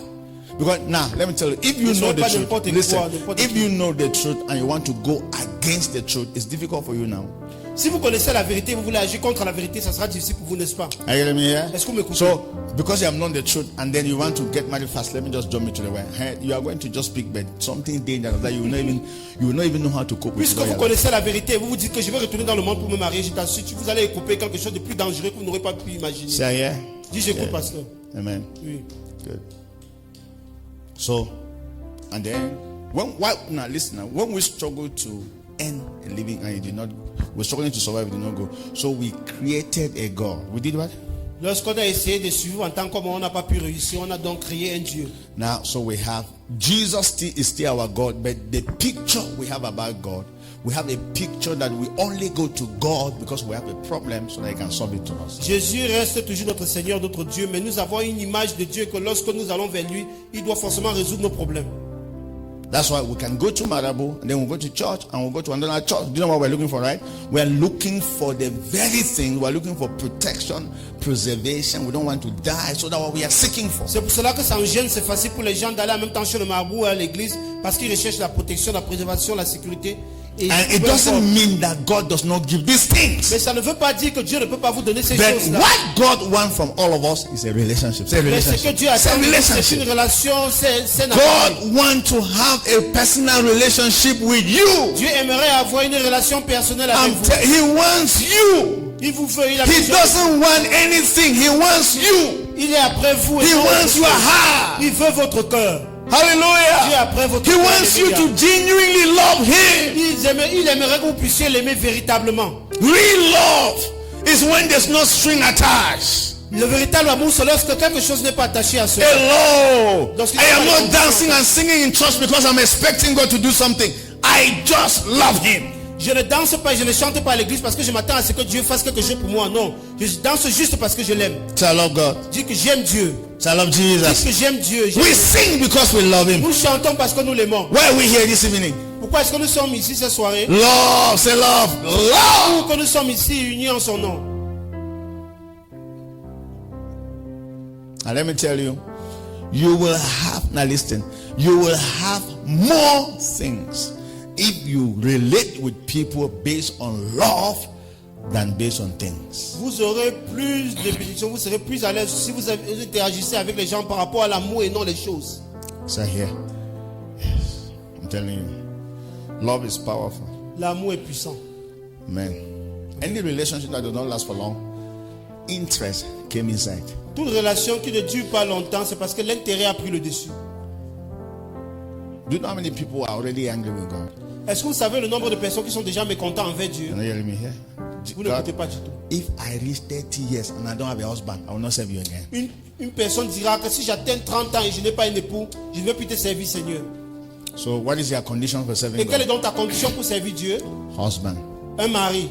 Because now, let me tell you, if you Ne know soyez the pas truth, n'importe quoi, listen, n'importe if qui. you know the truth and you want to go against the truth, it's difficult for you now. Si vous connaissez la vérité, vous voulez agir contre la vérité, ça sera difficile pour vous, n'est-ce pas? Are you hearing me here? Est-ce que vous m'écoutez? So, because you have known the truth and then you want to get married fast, let me just jump into the way. You are going to just speak, but something dangerous that you will not even know how to cope with. Puisque vous connaissez la vérité, vous vous dites que je vais retourner dans le monde pour me marier, je t'assure, vous allez couper quelque chose de plus dangereux que vous n'aurez pas pu imaginer. Say yeah. Dis, j'écoute, Yeah. pasteur. Amen. Oui. Good. So, and then now listen. Now, when we struggle to earn a living and it did not, we're struggling to survive, it did not go. So we created a God. We did what? Lorsqu'on a essayé de suivre en tant qu'homme, on n'a pas pu réussir, on a donc créé un Dieu. Now, so we have Jesus is still our God, but the picture we have about God, we have a picture that we only go to God because we have a problem so that He can solve it to us. Jésus reste toujours notre Seigneur, notre Dieu, mais nous avons une image de Dieu que lorsque nous allons vers lui, il doit forcément résoudre nos problèmes. That's why we can go to Marabo, and then we'll go to church, and we'll go to another church. Do you know what we're looking for, right? We're looking for the very thing. We're looking for protection, preservation. We don't want to die, so that's what we are seeking for. C'est pour cela que ça me gêne, c'est facile pour les gens d'aller en même temps chez le marabout à l'église, parce qu'ils recherchent la protection, la préservation, la sécurité. Et And it doesn't mean that God does not give these things. mais ça ne veut pas dire que Dieu ne peut pas vous donner ces But choses-là. what God wants from all of us is a relationship. Say Mais ce que relationship. Dieu attend, Say c'est une relationship. relation, c'est un God wants to have a personal relationship with you. Dieu aimerait avoir une relation personnelle avec vous. He wants you. Il vous veut, il a He besoin. doesn't want anything. He wants you. Il est après vous. et He non wants autre your chose. heart. Il veut votre cœur. Dieu est Hallelujah. après votre He cœur. wants you to genuinely love Him. Il aimerait que vous puissiez l'aimer véritablement. Real love is when there's no string attached. Le véritable amour, c'est lorsque quelque chose n'est pas attaché à cela. Hello. Lorsqu'il I n'y a am pas de not dancing and singing in church because I'm expecting God to do something. I just love Him. Je ne danse pas, je ne chante pas à l'église parce que je m'attends à ce que Dieu fasse quelque chose pour moi. Non, je danse juste parce que je l'aime. So I love God. Dis que j'aime Dieu. So I love Dis Jesus. que j'aime Dieu. We sing because we love Him. Nous chantons parce que nous l'aimons. Why are we here this evening? Pourquoi est-ce que nous sommes ici cette soirée? Love. Say love. Love. Pourquoi nous sommes ici unis en son nom? And let me tell you, you will have, now listen, you will have more things if you relate with people based on love than based on things. Vous aurez plus de bénédictions, vous serez plus à l'aise si vous interagissez avec les gens par rapport à l'amour et non les choses. So here, yes, I'm telling you, love is powerful. L'amour est puissant. Man, any relationship that does not last for long, interest came inside. Toute relation qui ne dure pas longtemps, c'est parce que l'intérêt a pris le dessus. Do you know how many people are already angry with God? Est-ce que vous savez le nombre de personnes qui sont déjà mécontents envers Dieu? Can you hear me here? Vous n'écoutez pas du tout. If I reach 30 years and I don't have a husband, I will not serve you again. Une personne dira que si j'atteins 30 ans et je n'ai pas un époux, je ne vais plus te servir, Seigneur. So what is your condition for serving Et quelle est God? donc ta condition pour servir Dieu? Husband. Un mari,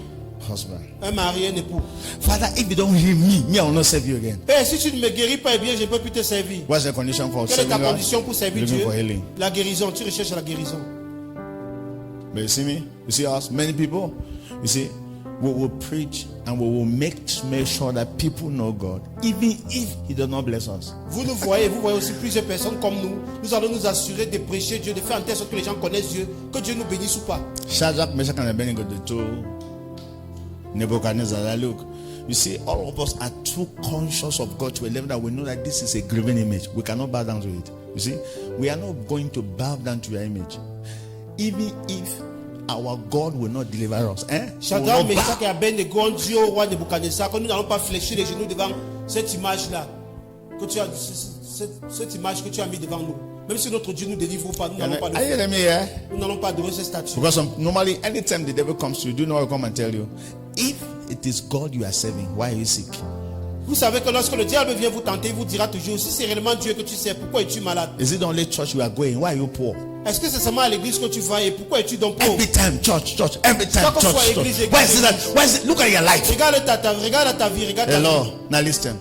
Husband. un époux. Father, if you don't heal me, I will not serve you again. Père, si tu ne me guéris pas, eh bien, je ne peux plus te servir. What's the condition for Quelle est ta serving God? condition pour servir Looking Dieu? for healing. La guérison. Tu recherches la guérison. But you see me? You see us? Many people. You see, we will preach and we will make sure that people know God, even if He does not bless us. Vous voyez aussi plusieurs personnes comme nous. Nous allons nous assurer de prêcher Dieu, de faire en telle sorte que les gens connaissent Dieu, que Dieu nous bénisse ou pas. Shadrach, Meshach, and Abednego, they told Nebuchadnezzar that, look, you see, all of us are too conscious of God to a level that we know that this is a graven image. We cannot bow down to it. You see, we are not going to bow down to your image, even if our God will not deliver us. We will Shadrach, not bow. Meshach et Abednego ont dit au roi Nebuchadnezzar que nous n'allons pas fléchir les genoux devant cette image-là, que tu as, cette image que tu as mis devant nous. Même si notre Dieu nous délivre pas, nous n'allons pas, Are you hearing me here? nous n'allons pas adorer cette statue. Because normally, anytime the devil comes to you, do you know what will come and tell you? If it is God you are serving, why are you sick? Vous savez que lorsque le diable vient vous tenter, il vous dira toujours, si c'est réellement Dieu que tu sers, pourquoi es-tu malade? Is it the only church you are going? Why are you poor? Est-ce que c'est seulement à l'église que tu vas et pourquoi es-tu donc pauvre? Every time, church, every time, Chaque fois, church. église, Why is église, it that? Why is it? Look at your life. Regarde ta vie, regarde ta Hello. vie. Now listen.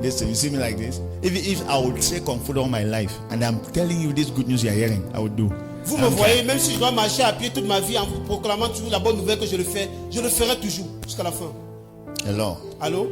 You see me like this? If I would take on food all my life and I'm telling you this good news you are hearing, I would do. Vous me voyez, même si je dois marcher à pied toute ma vie en vous proclamant toujours la bonne nouvelle que je le ferai toujours jusqu'à la fin. Hello. Allô?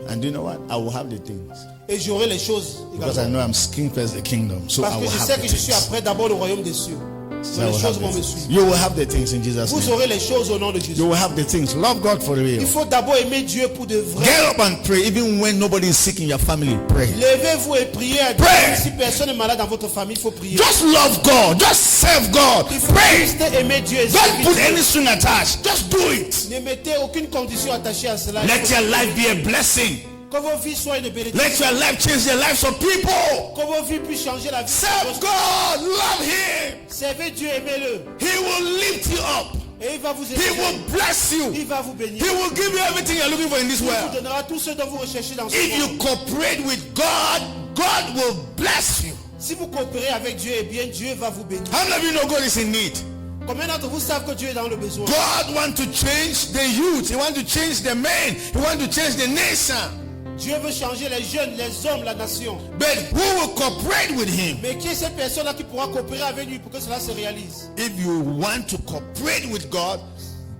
And do you know what? I will have the things. Et j'aurai les choses Because I également. know I'm seeking first the kingdom. So I Parce que will je have sais the que je suis things. après d'abord le royaume des cieux. So Mais I les will choses have vont the me things. suivre. You will have the things in Jesus' Vous name. aurez les choses au nom de Jésus. You will have the things. Love God for real. Il faut d'abord aimer Dieu pour de vrai. Get up and pray. Even when nobody is sick in your family, pray. Levez-vous et priez à Dieu. Pray. Si personne n'est malade dans votre famille, il faut prier. Just love God. Just serve God. Il faut Pray. juste aimer Dieu et Don't servir put Dieu. any string attached. Just do it. Ne mettez aucune condition attachée à cela. Let your life be a blessing. Que vos vies soient une bénédiction. Let your life change the lives of people. Que vos vies puissent changer la vie. Serve God. Love Him. Servez Dieu, aimez-le. He will lift you up. Et il va vous He aider. will bless you. Il va vous bénir. He will give you everything you're looking for in this Il vous world. donnera tout ce dont vous recherchez dans ce If you monde. cooperate with God, God will bless you. Si vous coopérez avec Dieu, eh bien Dieu va vous bénir. How many of you know God is in need? Combien d'entre vous savent que Dieu est dans le besoin? God wants to change the youth. He wants to change the men. He wants to change the nation. Dieu veut changer les jeunes, les hommes, la nation. But who will cooperate with Him? Mais qui est cette personne-là qui pourra coopérer avec lui pour que cela se réalise? If you want to cooperate with God,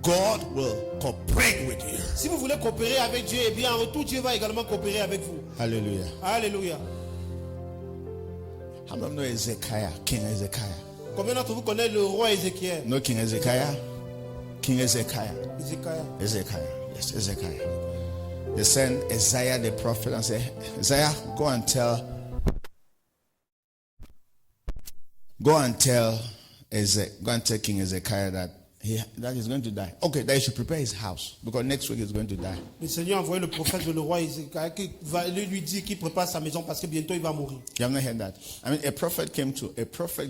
God will cooperate with you. Si vous voulez coopérer avec Dieu, eh bien en retour, Dieu va également coopérer avec vous. Hallelujah. Alléluia. How many know Ezekiah, King Ezekiah? Combien d'entre vous connaissent le roi Ézéchiel? No King Ezekiah? King Ezekiah. Ézéchiel. Ezekiah. Yes, Ezekiah. They sent Isaiah the prophet and said, Isaiah, go and tell King Ezekiah that he's going to die. Okay, that he should prepare his house because next week he's going to die. Le Seigneur a envoyé le prophète le roi Ézéchiel qui va lui dire qu'il prépare sa maison parce que bientôt il va mourir. You have not heard that? I mean,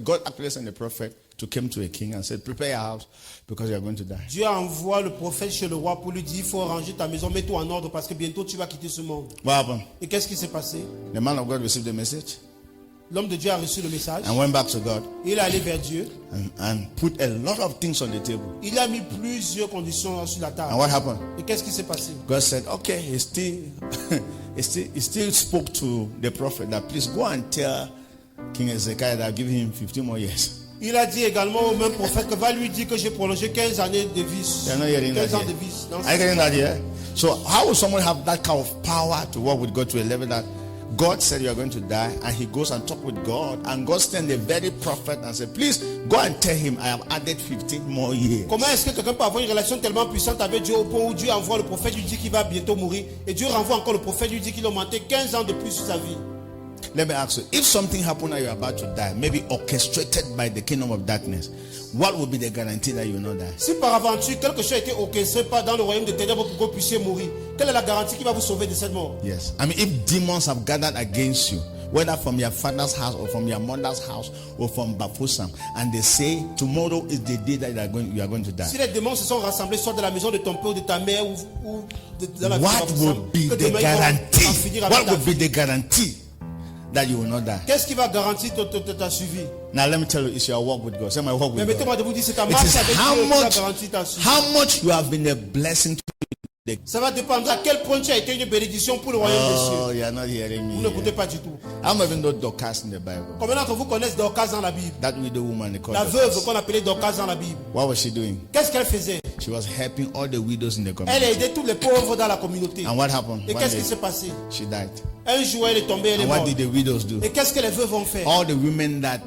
God actually sent a prophet to come to a king and said, prepare your house because you are going to die. Dieu envoie le prophète chez le roi pour lui dire il faut ranger ta maison, mets-toi en ordre parce que bientôt tu vas quitter ce monde. What happened? Et qu'est-ce qui s'est passé? The man of God received the message L'homme de Dieu a reçu le message. and went back to God Il est allé vers Dieu. and put a lot of things on the table. Il a mis plusieurs conditions sur la And table. what happened? Et qu'est-ce qui s'est passé? God said, okay, he still spoke to the prophet that please go and tell King Ezekiel that I'll give him 15 more years. Il a dit également au même prophète que va lui dire que j'ai prolongé 15 années de vie. You're not hearing that 15 ans here. de vie. Dans Are you getting that here? So how will someone have that kind of power to work with God to a level that God said you are going to die and he goes and talk with God and God sent the very prophet and said, please go and tell him I have added 15 more years. Comment est-ce que quelqu'un peut avoir une relation tellement puissante avec Dieu au point où Dieu envoie le prophète lui dit qu'il va bientôt mourir et Dieu renvoie encore le prophète lui dit qu'il a augmenté 15 ans de plus sur sa vie? Let me ask you, if something happened and you're about to die, maybe orchestrated by the kingdom of darkness, what would be the guarantee that you will not die? Si par aventure quelque chose a été orchestré par dans le royaume des ténèbres pour que vous puissiez mourir, quelle est la garantie qui va vous sauver de cette mort? Yes. I mean, if demons have gathered against you, whether from your father's house or from your mother's house or from Bafusam, and they say tomorrow is the day that you are going to die, Si les démons se sont rassemblés soit de la maison de ton père ou de ta mère ou dans la what maison would be que the demain ils vont en guarantee? finir avec What ta would be vie. the guarantee that you will not die? Qu'est-ce qui va garantir ta survie? Now let me tell you, it's your walk with God. Say my walk Mais with God. mettez-moi de vous dire c'est ta It marche is avec how Dieu qui va much, garantir ta survie. how much you have been a blessing to the. Ça va dépendre à quel point tu as été une bénédiction pour le royaume des Oh, cieux. you are not hearing Vous me. n'écoutez pas du tout. I'm even know Dorcas in the Bible. Combien d'entre vous connaissent Dorcas dans la Bible? That widow woman they called La Dorcas. veuve qu'on appelait Dorcas dans la Bible. What was she doing? Qu'est-ce qu'elle faisait? She was helping all the widows in the Elle community. a aidé tous les pauvres dans la communauté. And what happened? Et One qu'est-ce qui day, s'est passé? she died. Un jour, elle est tombée, elle est And what morte. did the widows do? Et qu'est-ce que les veuves ont fait? All the women that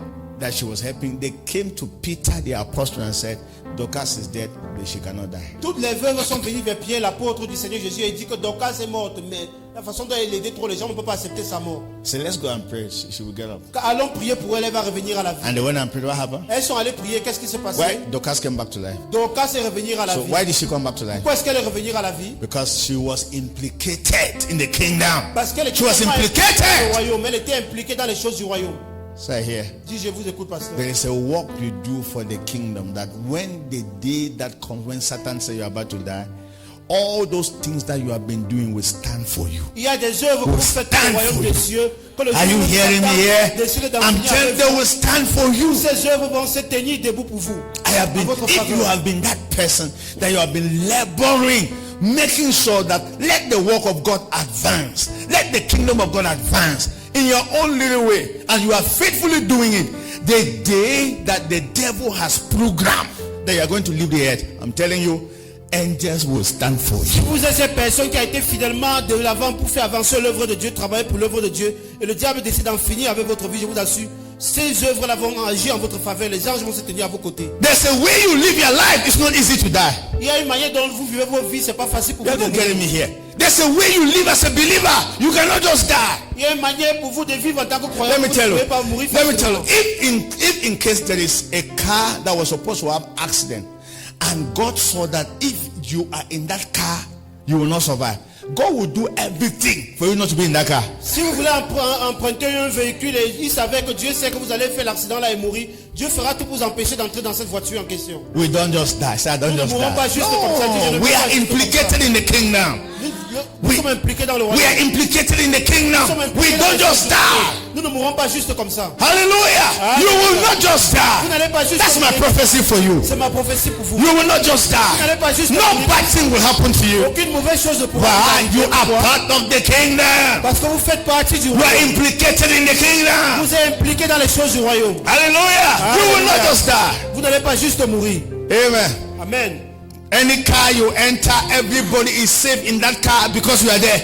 she was helping, they came to Peter the apostle and said, Dorcas is dead, but she cannot die. Toutes les veuves sont venues vers Pierre, l'apôtre du Seigneur Jésus, et dit que Dorcas est morte, mais la façon dont elle aidait trop les gens, on ne peut pas accepter sa mort. So let's go and pray. She will get up. Allons prier pour elle, elle va revenir à la vie. And they went and prayed. What happened? Elles sont allées prier, qu'est-ce qui s'est passé? Why? Dorcas came back to life. Dorcas est revenir à la So vie. why did she come back to life? Pourquoi est-ce qu'elle est revenue à la vie? Because she was implicated in the kingdom. Parce qu'elle était She was tellement impliquée dans le implicated. royaume, elle était impliquée dans les choses du royaume. Say here. Dis, je vous écoute, pasteur. There is a work you do for the kingdom that when the day that comes, when Satan says you're about to die, all those things that you have been doing will stand for you. Il y a des œuvres que vous faites dans le royaume des cieux. Que le Are you jour où hearing me Satan here? décide d'en I'm finir telling avec you, they vous, will stand for you. ces œuvres vont se tenir debout pour vous. I have been, En votre if faveur. you have been that person that you have been laboring, making sure that let the work of God advance, let the kingdom of God advance in your own little way, and you are faithfully doing it, the day that the devil has programmed that you are going to leave the earth, I'm telling you, angels will stand for Si you. vous êtes cette personne qui a été fidèlement de l'avant pour faire avancer l'œuvre de Dieu, travailler pour l'œuvre de Dieu, et le diable décide d'en finir avec votre vie, je vous assure, ces œuvres-là vont agir en votre faveur, les anges vont se tenir à vos côtés. There's a way you live your life. It's not easy to die. Il y a une manière dont vous vivez vos vies, c'est pas facile pour You're vous de not getting mourir. me here. There's a way you live as a believer. You cannot just die. Il y a une manière pour vous de vivre en tant que croyant. Let me Vous tell ne you. pouvez pas mourir Let me tell you. facilement. If in case there is a car that was supposed to have accident, and God saw that if you are in that car, you will not survive. God will do everything for you not to be in that car. Si vous voulez emprunter un véhicule et il savait que Dieu sait que vous allez faire l'accident là et mourir, Dieu fera tout pour vous empêcher d'entrer dans cette voiture en question. We don't just die. Say, I don't Nous ne just mourrons pas die. juste comme ça. Dis, je ne No, meurs we pas are juste comme ça. implicated in the kingdom. Nous sommes impliqués dans le We royaume. are implicated in the Nous kingdom. sommes We impliqués dans don't les just choses. die. Nous ne mourrons pas juste comme ça. Hallelujah. You will not just Vous die. n'allez pas juste That's my mourir. prophecy for you. C'est ma prophétie pour vous. You will not just Vous die. n'allez pas juste No mourir. bad thing will happen to you. Aucune mauvaise chose ne pourra Why? vous You arriver. are Pourquoi? part of the kingdom. Parce que vous faites partie du You are royaume. implicated in the kingdom. Vous êtes impliqué dans les choses du royaume. Hallelujah. You will not just die. Vous n'allez pas juste mourir. Amen. Amen. Any car you enter, everybody is safe in that car because you are there.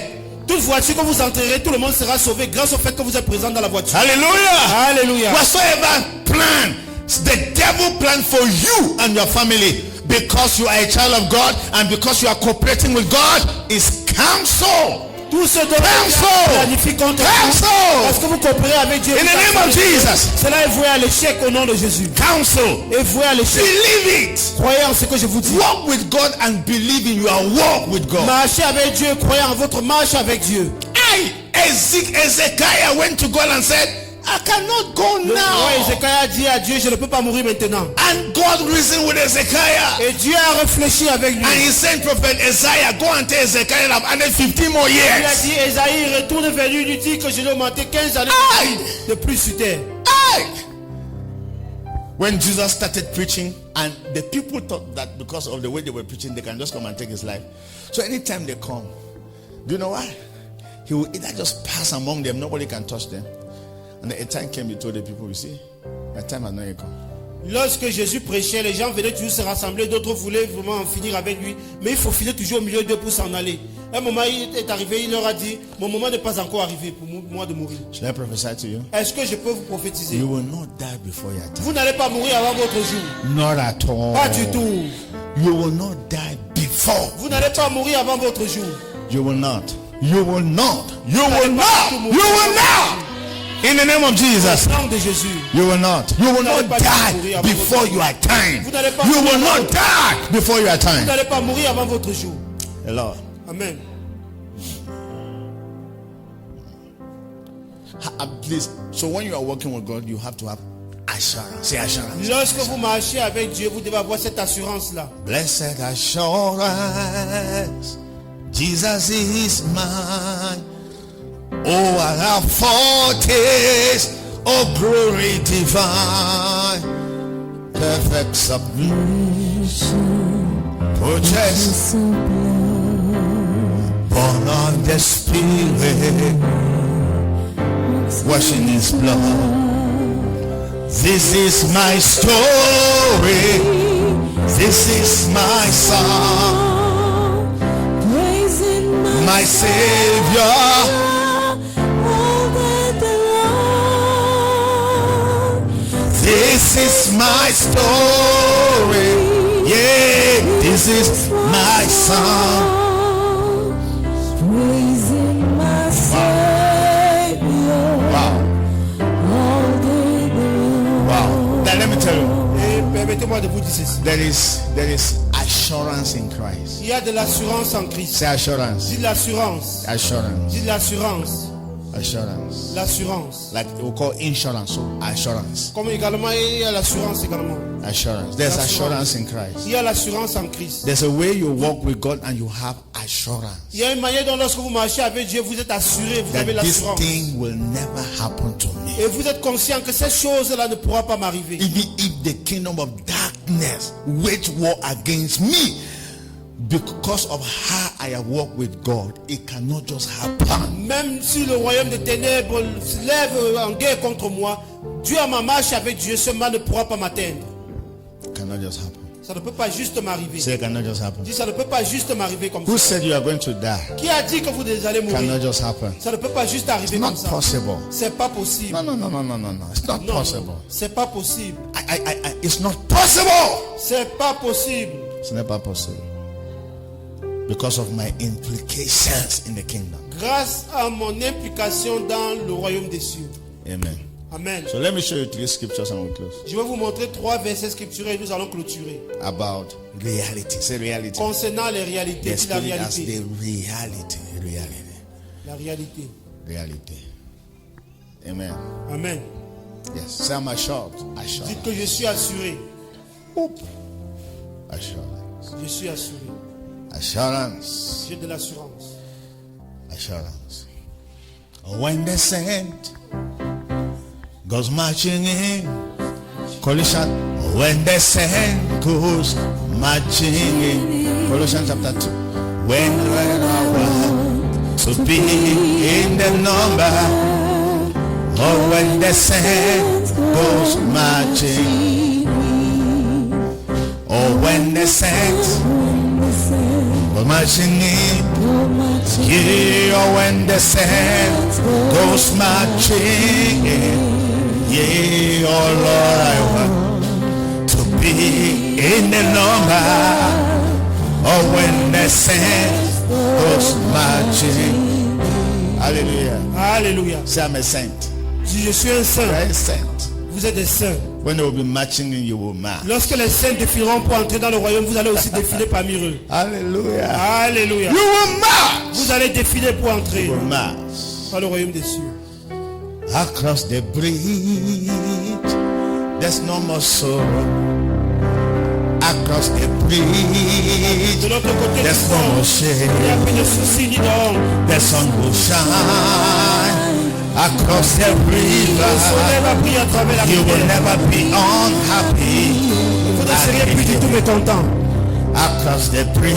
Toute voiture que vous entrerez, tout le monde sera sauvé grâce au fait que vous êtes présent dans la voiture. Hallelujah. Alléluia. Whatsoever plan the devil planned for you and your family, because you are a child of God and because you are cooperating with God, is cancelled. Tout ce dont Cancel. planifie contre vous, Cancel. parce que vous coopérez avec Dieu. In the name of Jesus. Cela est voué à l'échec au nom de Jésus. Counsel. Et voué à l'échec. Believe it. Croyez en ce que je vous dis. Walk with God and believe in your walk with God. Marchez avec Dieu, croyez en votre marche avec Dieu. Ezekiah went to God and said, I cannot go Le roi now. Ézéchiel a dit à Dieu, je ne peux pas mourir maintenant. And God reasoned with Ezekiah. Et Dieu a réfléchi avec lui. And he sent prophet Isaiah, go and tell Ezekiel I've added 15 more Il a years. dit, Esaïe, retourne vers lui, lui dit que je lui ai augmenté 15 années Aïe. de plus sur terre. Aye. When Jesus started preaching, and the people thought that because of the way they were preaching, they can just come and take his life. So anytime they come, do you know why? He will either just pass among them, nobody can touch them. And a time came, he told the people, you see, my time has not yet come. Lorsque Jésus prêchait, les gens venaient toujours se rassembler, d'autres voulaient vraiment en finir avec lui, mais il faut filer toujours au milieu d'eux pour s'en aller. Un moment il est arrivé, il leur a dit, mon moment n'est pas encore arrivé pour moi de mourir. Should I prophesy to you? Est-ce que je peux vous prophétiser? You will not die before your time. Vous n'allez pas mourir avant votre jour. Not at all. Pas du tout. You will not die before. Vous n'allez pas mourir avant votre jour. You will not. You will not. You will not. You will not. In the name of Jesus. Au nom de Jésus. You will not. You will not die before your time. You will not die before your Vous time. n'allez pas mourir avant votre jour. The Lord. Amen. Please. So when you are working with God, you have to have assurance. Say assurance. Lorsque vous marchez avec Dieu, vous devez avoir cette assurance-là. Blessed assurance, Jesus is mine. Oh, I have foretaste of glory divine, perfect submission, purchased, born of the Spirit, washing His blood. This is my story. This is my song, Praising my Savior. This is my story. Yeah, this is my song. Praising my Savior Wow. all day long. Wow. Now let me tell you, Et permettez-moi de vous dire ceci. there is assurance in Christ. Il y a de l'assurance en Christ. Say assurance. Dis de l'assurance. Assurance. Dis de l'assurance. Assurance. L'assurance. Like we call insurance, so assurance. Comme également, il y a l'assurance également. Assurance. There's assurance in Christ. Il y a l'assurance en Christ. There's a way you walk with God and you have assurance Il y a une manière dont lorsque vous marchez avec Dieu, vous êtes assuré, vous avez that this l'assurance. thing will never happen to me. Et vous êtes conscient que cette chose-là ne pourra pas m'arriver. Even if the kingdom of darkness wage war against me, because of how I have walked with God, it cannot just happen. Même si le royaume des ténèbres se lève en guerre contre moi, Dieu à ma marche avec Dieu, ce mal ne pourra pas m'atteindre. It cannot just happen. Ça ne peut pas juste m'arriver. Say it cannot just happen. Dis, ça ne peut pas juste m'arriver comme Who ça. said you are going to die? Qui a dit que vous allez Cannot mourir? just happen. Ça ne peut pas juste arriver It's comme not ça. possible. C'est pas possible. No. It's not Non, possible. non, c'est pas possible. It's not possible. C'est pas possible. It's never possible. Because of my implications in the kingdom. Grâce à mon implication dans le royaume des cieux. Amen. Amen. So let me show you 3 scriptures and we close. Je vais vous montrer 3 versets scripturels et nous allons clôturer. About reality. Say reality. Concernant les réalités. The Dis la spirit as réalité. the reality. La réalité. Reality. Amen. Amen. Yes. Say I'm assured. Dites que je suis assuré. Assurance. Je suis assuré. Assurance. J'ai de l'assurance. Assurance. When the saint goes marching in, Colossians. When the saint goes marching in, Colossians chapter 2. When I want to be in the number, or when the saint goes marching, or when the saint goes marching in. Yeah, or when the saint goes marching in. Yeah, oh Lord, I want to be in the number. Or when the saint goes marching. Hallelujah. Alléluia. Say I'm a saint. Si je suis un saint, You're a saint. vous êtes des saints. When they will be marching in, you will march. Lorsque les saints défileront pour entrer dans le royaume, vous allez aussi défiler parmi eux. Hallelujah. Alléluia. You will march. Vous allez défiler pour entrer You will march. dans le royaume des cieux. Across the bridge, there's no more sorrow. Across the bridge, De l'autre côté du there's no more pont, il n'y a shame. plus de soucis ni de honte. The sun will shine across the Le soleil river. va briller à travers la You will rivière. never be unhappy. Vous ne serez plus du tout mécontents. Across the bridge,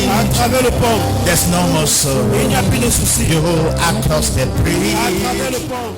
À travers le pont, there's no more sorrow. il n'y a plus de soucis. You across the À travers bridge, le pont,